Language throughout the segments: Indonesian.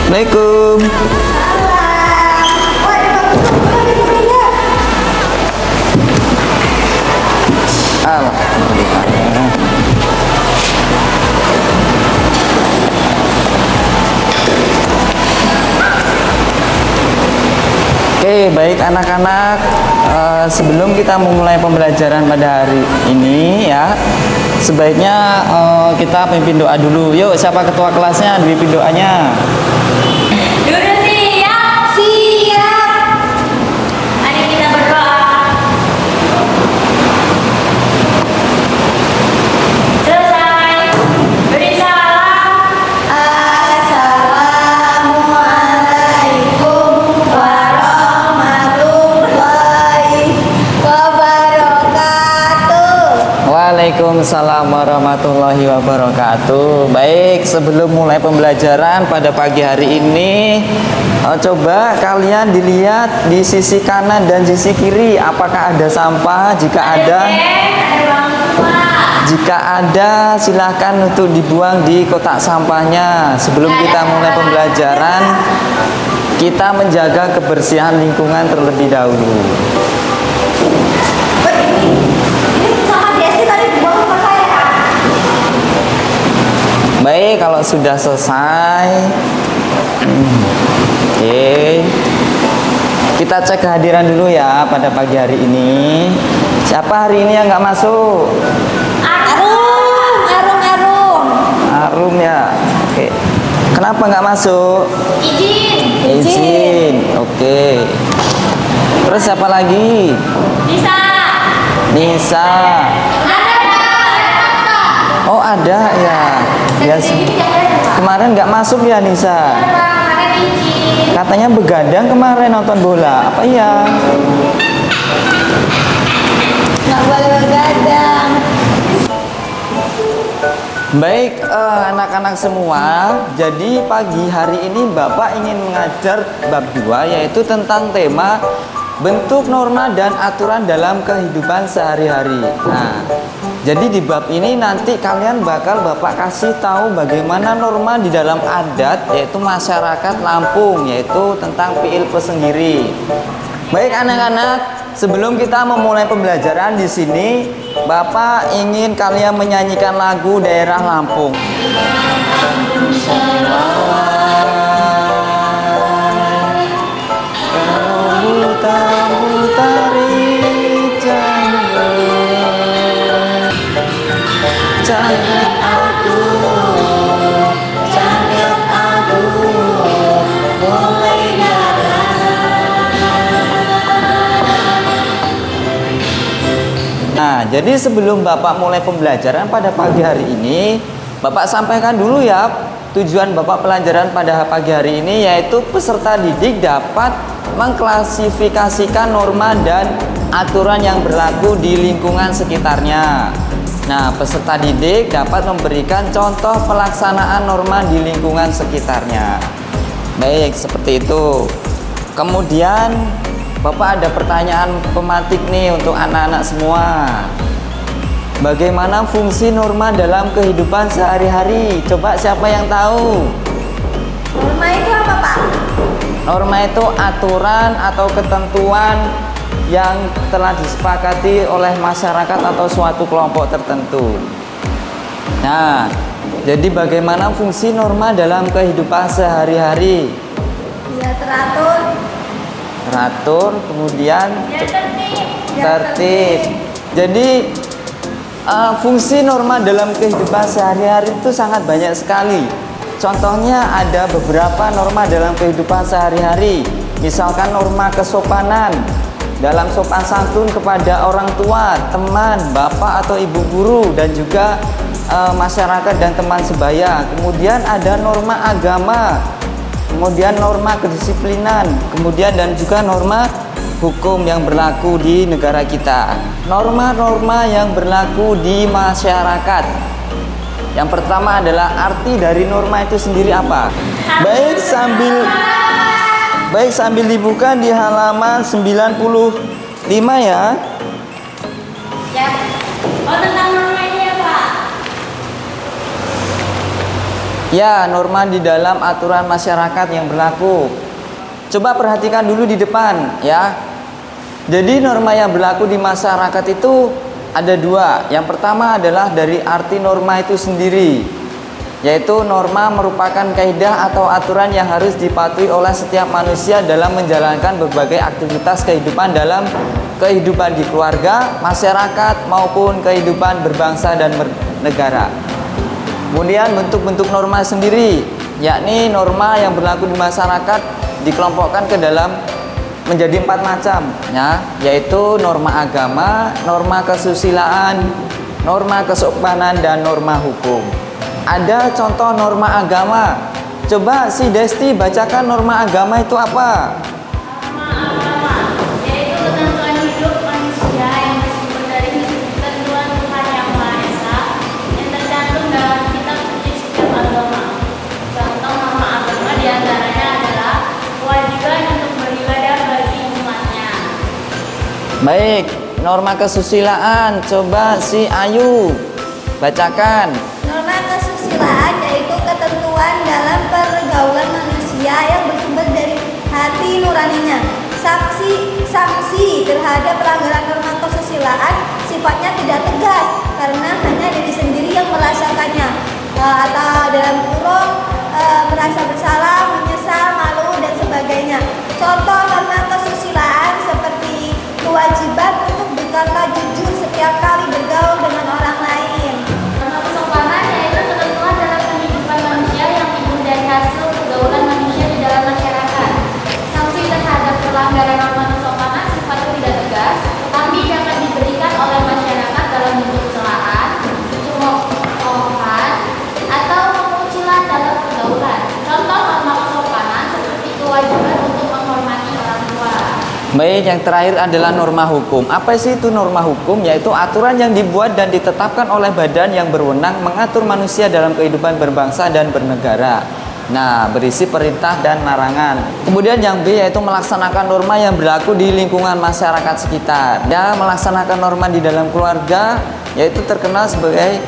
Assalamualaikum. Alhamdulillah. Oke, baik anak-anak, sebelum kita memulai pembelajaran pada hari ini ya, sebaiknya kita pimpin doa dulu. Yuk, siapa ketua kelasnya? Pimpin doanya. Dulu siap. Siap. Mari kita berdoa. Selesai. Beri salam. Assalamualaikum warahmatullahi wabarakatuh. Waalaikumsalam warahmatullahi wabarakatuh. Baik, sebelum mulai pembelajaran pada pagi hari ini, coba kalian dilihat di sisi kanan dan sisi kiri, apakah ada sampah? Jika ada, silahkan untuk dibuang di kotak sampahnya. Sebelum kita mulai pembelajaran, kita menjaga kebersihan lingkungan terlebih dahulu. Baik, kalau sudah selesai, oke, kita cek kehadiran dulu ya pada pagi hari ini. Siapa hari ini yang nggak masuk? Arum ya. Oke. Kenapa nggak masuk? Izin. Oke. Terus siapa lagi? Nisa. Oh, ada ya. Kemarin nggak masuk ya Nisa. Katanya begadang kemarin nonton bola. Apa ya? Nggak boleh begadang. Baik, anak-anak semua, jadi pagi hari ini Bapak ingin mengajar bab 2, yaitu tentang tema bentuk norma dan aturan dalam kehidupan sehari-hari. Nah, jadi di bab ini nanti kalian Bapak kasih tahu bagaimana norma di dalam adat, yaitu masyarakat Lampung, yaitu tentang Piil Pesenggiri. Baik anak-anak, sebelum kita memulai pembelajaran di sini, Bapak ingin kalian menyanyikan lagu daerah Lampung. Nah, jadi sebelum Bapak mulai pembelajaran pada pagi hari ini, Bapak sampaikan dulu ya tujuan Bapak pelajaran pada pagi hari ini, yaitu peserta didik dapat mengklasifikasikan norma dan aturan yang berlaku di lingkungan sekitarnya. Nah, peserta didik dapat memberikan contoh pelaksanaan norma di lingkungan sekitarnya. Baik, seperti itu. Kemudian Bapak ada pertanyaan pematik nih untuk anak-anak semua. Bagaimana fungsi norma dalam kehidupan sehari-hari? Coba siapa yang tahu? Norma itu apa, Pak? Norma itu aturan atau ketentuan yang telah disepakati oleh masyarakat atau suatu kelompok tertentu. Nah, jadi bagaimana fungsi norma dalam kehidupan sehari-hari? Ya, teratur, kemudian ya, tertib. Jadi fungsi norma dalam kehidupan sehari-hari itu sangat banyak sekali. Contohnya ada beberapa norma dalam kehidupan sehari-hari. Misalkan norma kesopanan dalam sopan santun kepada orang tua, teman, bapak atau ibu guru, dan juga masyarakat dan teman sebaya. Kemudian ada norma agama, kemudian norma kedisiplinan, kemudian dan juga norma hukum yang berlaku di negara kita. Norma-norma yang berlaku di masyarakat. Yang pertama adalah arti dari norma itu sendiri apa? Baik sambil dibuka di halaman 95 ya. Ya. Oh, tentang norma ini ya, Pak. Ya, norma di dalam aturan masyarakat yang berlaku. Coba perhatikan dulu di depan ya. Jadi norma yang berlaku di masyarakat itu ada dua. Yang pertama adalah dari arti norma itu sendiri, yaitu norma merupakan kaidah atau aturan yang harus dipatuhi oleh setiap manusia dalam menjalankan berbagai aktivitas kehidupan dalam kehidupan di keluarga, masyarakat maupun kehidupan berbangsa dan bernegara. Kemudian bentuk-bentuk norma sendiri, yakni norma yang berlaku di masyarakat dikelompokkan ke dalam menjadi 4 macam ya, yaitu norma agama, norma kesusilaan, norma kesopanan, dan norma hukum. Ada contoh norma agama. Coba si Desti bacakan norma agama itu apa? Norma agama yaitu ketentuan hidup manusia yang bersumber dari ketentuan Tuhan Yang Maha Esa yang tercantum dalam kitab suci setiap agama. Contoh norma agama diantaranya adalah kewajiban untuk beribadah bagi umatnya. Baik, norma kesusilaan. Coba si Ayu bacakan. Norma kesusilaan yaitu ketentuan dalam pergaulan manusia yang bersumber dari hati nuraninya. Sanksi terhadap pelanggaran norma kesusilaan sifatnya tidak tegas karena hanya diri sendiri yang merasakannya, atau dalam kurung merasa bersalah, menyesal, malu, dan sebagainya. Contoh norma kesusilaan seperti kewajiban untuk berkata jujur setiap kali bergaul dengan orang lain. Norma kesopanan yaitu ketentuan dalam kehidupan manusia yang timbul dari hasil pergaulan manusia di dalam masyarakat. Sanksi terhadap pelanggaran norma kesopanan sifatnya tidak tegas, tetapi dapat diberikan oleh masyarakat dalam bentuk celaan, cemoohan, atau pengucilan dalam pergaulan. Contoh norma kesopanan seperti kewajiban untuk menghormati orang tua. Baik, yang terakhir adalah norma hukum. Apa sih itu norma hukum? Yaitu aturan yang dibuat dan ditetapkan oleh badan yang berwenang mengatur manusia dalam kehidupan berbangsa dan bernegara. Nah, berisi perintah dan larangan. Kemudian yang B yaitu melaksanakan norma yang berlaku di lingkungan masyarakat sekitar. Ya, melaksanakan norma di dalam keluarga yaitu terkenal sebagai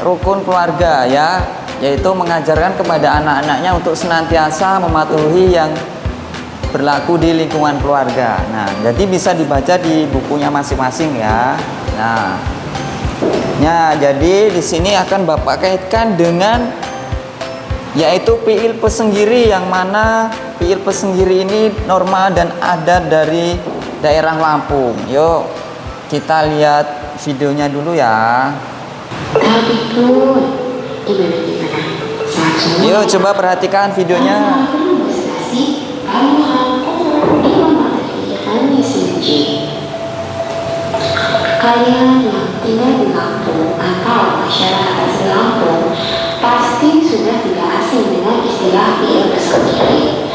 rukun keluarga ya, yaitu mengajarkan kepada anak-anaknya untuk senantiasa mematuhi yang berlaku di lingkungan keluarga. Nah, jadi bisa dibaca di bukunya masing-masing ya. Nah, jadi di sini akan Bapak kaitkan dengan yaitu fiil pesenggiri, yang mana fiil pesenggiri ini norma dan adat dari daerah Lampung. Yuk kita lihat videonya dulu ya. Tapi pun gimana? Yuk coba perhatikan videonya. Kalian yang tinggal di Lampung atau masyarakat asli Lampung pasti sudah tidak asing dengan istilah fiil pesenggiri,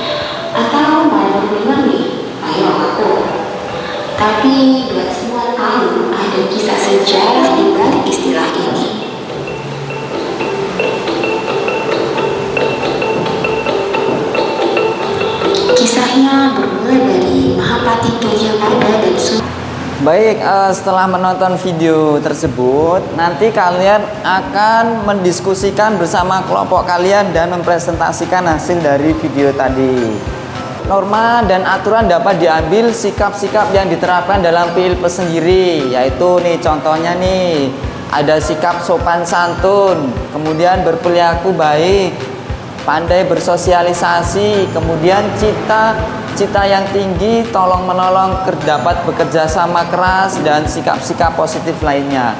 atau malah mendengar nih, ayo aku. Tapi buat semua tahu ada kisah sejarah di balik istilah ini. Kisahnya bermula dari Mahapati Gajayana dan Baik, setelah menonton video tersebut, nanti kalian akan mendiskusikan bersama kelompok kalian dan mempresentasikan hasil dari video tadi. Norma dan aturan dapat diambil sikap-sikap yang diterapkan dalam fiil pesenggiri, yaitu nih contohnya nih, ada sikap sopan santun, kemudian berperilaku baik, pandai bersosialisasi, kemudian cita yang tinggi, tolong menolong, dapat bekerja sama keras, dan sikap-sikap positif lainnya.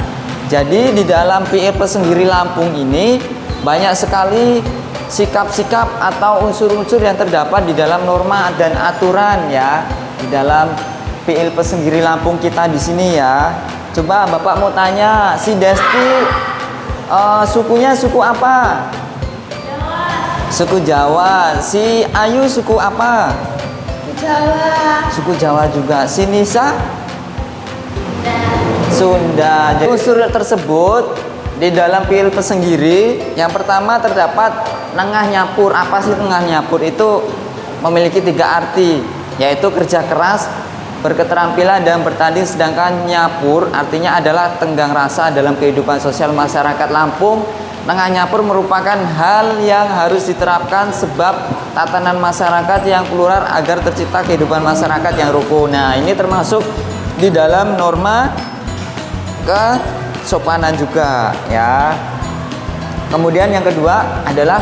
Jadi di dalam fiil pesenggiri Lampung ini banyak sekali sikap-sikap atau unsur-unsur yang terdapat di dalam norma dan aturan ya, di dalam fiil pesenggiri Lampung kita di sini ya. Coba Bapak mau tanya, si Desti sukunya suku apa? Jawa. Suku Jawa. Si Ayu suku apa? Jawa. Suku Jawa juga. Si Nisa? Sunda. Jadi unsur tersebut di dalam fiil pesenggiri yang pertama terdapat nengah nyapur. Apa sih nengah nyapur? Itu memiliki 3 arti, yaitu kerja keras, berketerampilan, dan bertanding. Sedangkan nyapur artinya adalah tenggang rasa dalam kehidupan sosial masyarakat Lampung Nengah Nyapur merupakan hal yang harus diterapkan sebab tatanan masyarakat yang plural agar tercipta kehidupan masyarakat yang rukun. Nah, ini termasuk di dalam norma kesopanan juga ya. Kemudian yang kedua adalah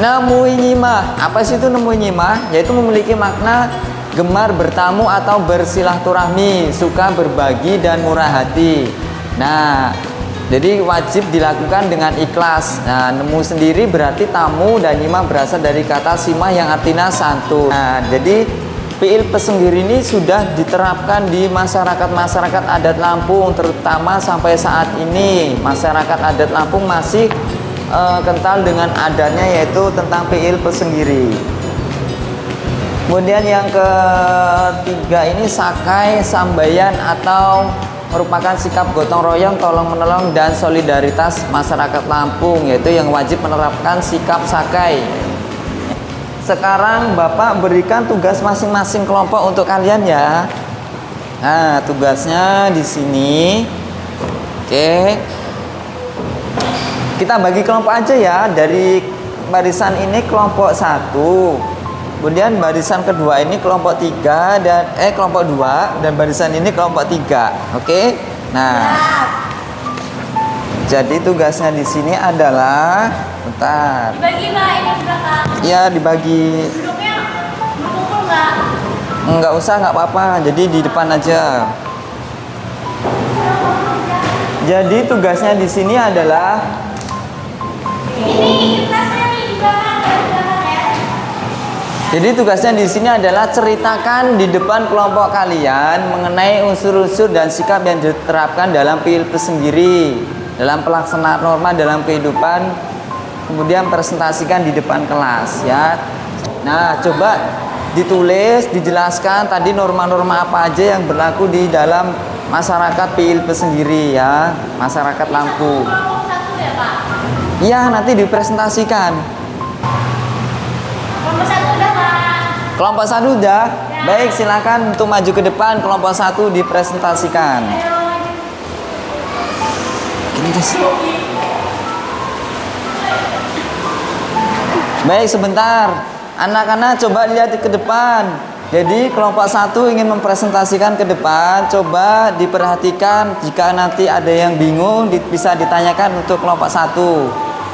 nemui nyimah. Apa sih itu nemui nyimah? Yaitu memiliki makna gemar bertamu atau bersilaturahmi, suka berbagi dan murah hati. Nah, jadi wajib dilakukan dengan ikhlas. Nah, nemu sendiri berarti tamu dan nyimah berasal dari kata simah yang artinya santun. Nah, jadi fiil pesenggiri ini sudah diterapkan di masyarakat adat Lampung, terutama sampai saat ini masyarakat adat Lampung masih kental dengan adatnya, yaitu tentang fiil pesenggiri. Kemudian yang ketiga ini sakai sambayan atau merupakan sikap gotong royong, tolong menolong dan solidaritas masyarakat Lampung, yaitu yang wajib menerapkan sikap sakai. Sekarang Bapak berikan tugas masing-masing kelompok untuk kalian ya. Nah, tugasnya di sini. Oke. Kita bagi kelompok aja ya. Dari barisan ini kelompok 1. Kemudian barisan kedua ini kelompok 3 dan kelompok 2 dan barisan ini kelompok 3. Oke? Nah. Jadi tugasnya di sini adalah bentar. Dibagi Pak, ini sudah Kak. Ya, dibagi. Duduknya berkumpul nggak? Enggak usah, enggak apa-apa. Jadi di depan aja. Jadi tugasnya di sini adalah Ini kelasnya nih di belakang ya. Jadi tugasnya di sini adalah ceritakan di depan kelompok kalian mengenai unsur-unsur dan sikap yang diterapkan dalam fiil pesenggiri, dalam pelaksanaan norma dalam kehidupan, kemudian presentasikan di depan kelas ya. Nah, coba ditulis, dijelaskan tadi norma-norma apa aja yang berlaku di dalam masyarakat fiil pesenggiri ya, masyarakat Lampung. Kelompok 1 ya Pak? Iya, nanti dipresentasikan. Kelompok 1 udah Pak? Kelompok 1 udah? Baik, silakan untuk maju ke depan. Kelompok 1 dipresentasikan. Ayo maju. Gini, guys. Baik, sebentar. Anak-anak coba lihat ke depan. Jadi kelompok 1 ingin mempresentasikan ke depan. Coba diperhatikan, jika nanti ada yang bingung bisa ditanyakan untuk kelompok 1.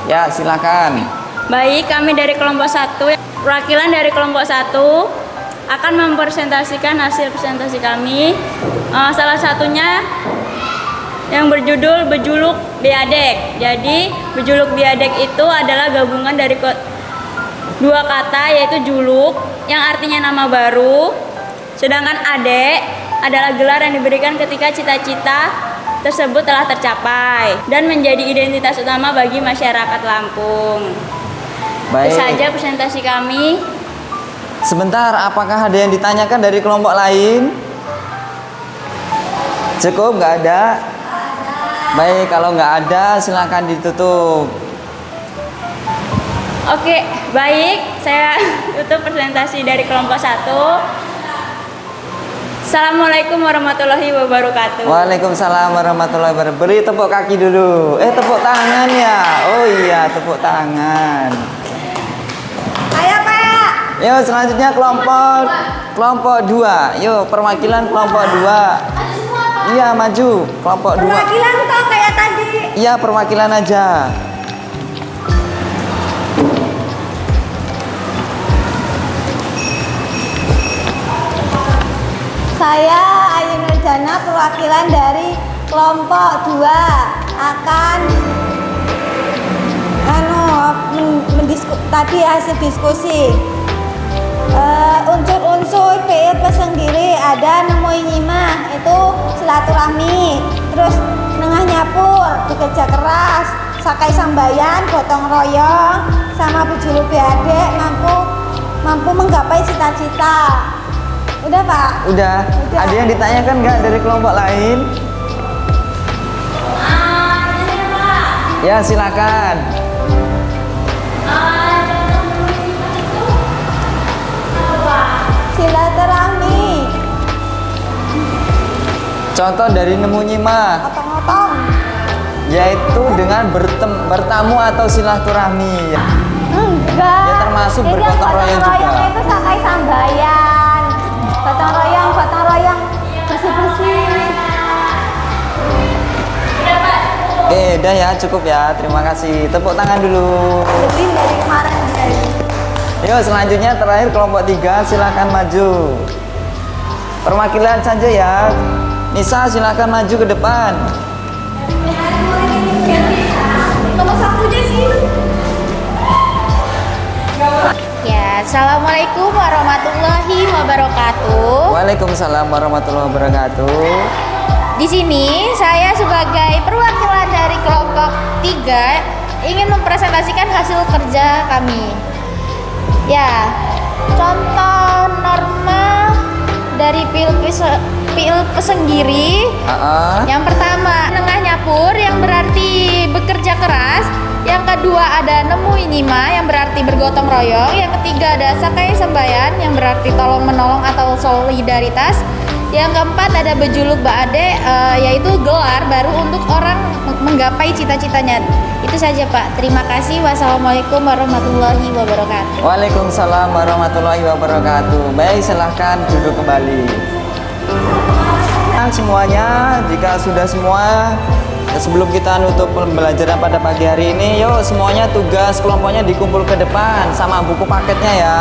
Ya, silakan. Baik, kami dari kelompok 1, perwakilan dari kelompok 1 akan mempresentasikan hasil presentasi kami. Salah satunya yang berjudul Bejuluk Biadek. Jadi, Bejuluk Biadek itu adalah gabungan dari dua kata, yaitu juluk yang artinya nama baru, sedangkan adek adalah gelar yang diberikan ketika cita-cita tersebut telah tercapai dan menjadi identitas utama bagi masyarakat Lampung. Baik. Itu saja presentasi kami. Sebentar, apakah ada yang ditanyakan dari kelompok lain? Cukup, nggak ada? Baik, kalau nggak ada silakan ditutup. Oke, baik. Saya tutup presentasi dari kelompok 1. Assalamualaikum warahmatullahi wabarakatuh. Waalaikumsalam warahmatullahi wabarakatuh. Beri tepuk kaki dulu. Tepuk tangan ya. Oh iya, tepuk tangan. Ayo Pak. Yuk, selanjutnya kelompok 2. Yuk, perwakilan kelompok 2. Maju semua Pak. Iya, maju. Kelompok 2. Perwakilan toh kayak tadi. Iya, perwakilan aja. Saya Ayu Nurjana, perwakilan dari kelompok 2 akan tadi hasil diskusi. Unsur-unsur fiil pesenggiri ada nemui nyimah, itu silaturahmi, terus nengah nyapur, bekerja keras, sakai sambayan, gotong royong, sama bejuluk biadek, mampu menggapai cita-cita. Udah Pak? Udah. Ada yang ditanyakan nggak dari kelompok lain? Ini Pak. Ya, silakan. Contoh menulis sifat itu apa? Silaturahmi, Contoh dari nemu nyimah otong-otong, yaitu dengan bertamu atau silaturahmi? Enggak. Ya, termasuk Jadi yang bergotong royong juga. royongnya itu sakai sambayan. Gotong royong bersih-bersih. Oke, udah ya, cukup ya. Terima kasih. Tepuk tangan dulu. Lebih dari kemarin guys. Yuk, selanjutnya terakhir kelompok 3, silakan maju. Perwakilan saja ya. Nisa, silakan maju ke depan. Nomor 1 aja sih. Ya, Assalamualaikum warahmatullahi wabarakatuh. Waalaikumsalam warahmatullahi wabarakatuh. Di sini saya sebagai perwakilan dari kelompok 3 ingin mempresentasikan hasil kerja kami. Ya, contoh norma dari PIL Pesenggiri. Yang pertama, menengah nyapur yang berarti bekerja keras. Yang kedua ada nemu inima yang berarti bergotong royong. Yang ketiga ada sakai sembayan yang berarti tolong menolong atau solidaritas. Yang keempat ada bejuluk baade, yaitu gelar baru untuk orang menggapai cita-citanya. Itu saja Pak. Terima kasih. Wassalamualaikum warahmatullahi wabarakatuh. Waalaikumsalam warahmatullahi wabarakatuh. Baik, silahkan duduk kembali. Semuanya, jika sudah semua, sebelum kita nutup pembelajaran pada pagi hari ini, yuk semuanya tugas kelompoknya dikumpul ke depan sama buku paketnya ya.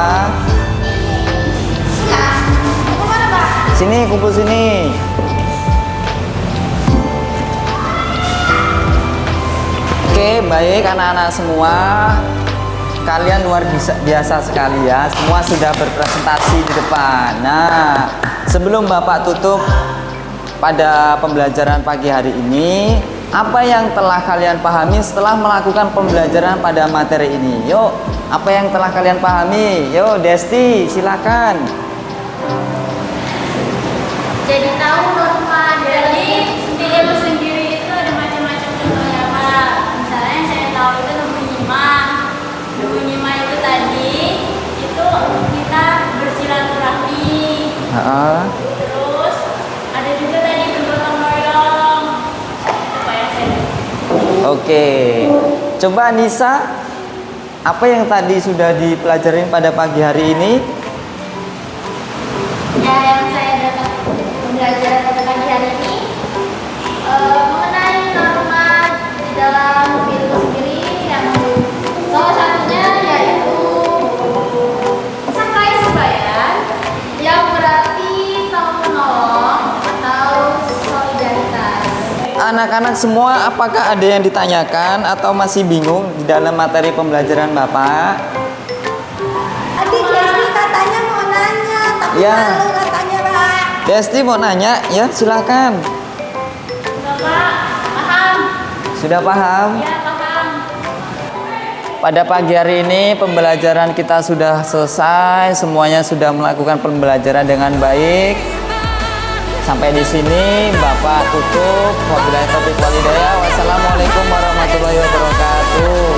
Sini, kumpul sini. Oke, baik anak-anak semua. Kalian luar biasa sekali ya. Semua sudah berpresentasi di depan. Nah, sebelum Bapak tutup pada pembelajaran pagi hari ini, apa yang telah kalian pahami setelah melakukan pembelajaran pada materi ini? Yuk, apa yang telah kalian pahami? Yuk, Desti, silakan. Jadi tahu norma dari PIL sendiri itu ada macam-macam contohnya Pak. Misalnya yang saya tahu itu nemu nyima itu tadi itu kita bersilaturahmi. Terus ada juga tadi bergotong royong. Apa yang saya Oke, coba Nisa, apa yang tadi sudah dipelajarin pada pagi hari ini? Ya, yang saya dapat pembelajaran pada pagi hari ini mengenai norma di dalam PIL sendiri, yang salah satunya yaitu sakai sembayan yang berarti tolong menolong atau solidaritas. Anak-anak semua, apakah ada yang ditanyakan atau masih bingung di dalam materi pembelajaran Bapak? Tadi Desti katanya mau nanya, tapi Ya. malu katanya Pak. Desti mau nanya, ya silakan. Bapak paham? Sudah paham? Ya, paham. Pada pagi hari ini pembelajaran kita sudah selesai, semuanya sudah melakukan pembelajaran dengan baik. Sampai di sini Bapak tutup. Wabillahi taufiq wal hidayah. Wassalamualaikum warahmatullahi wabarakatuh.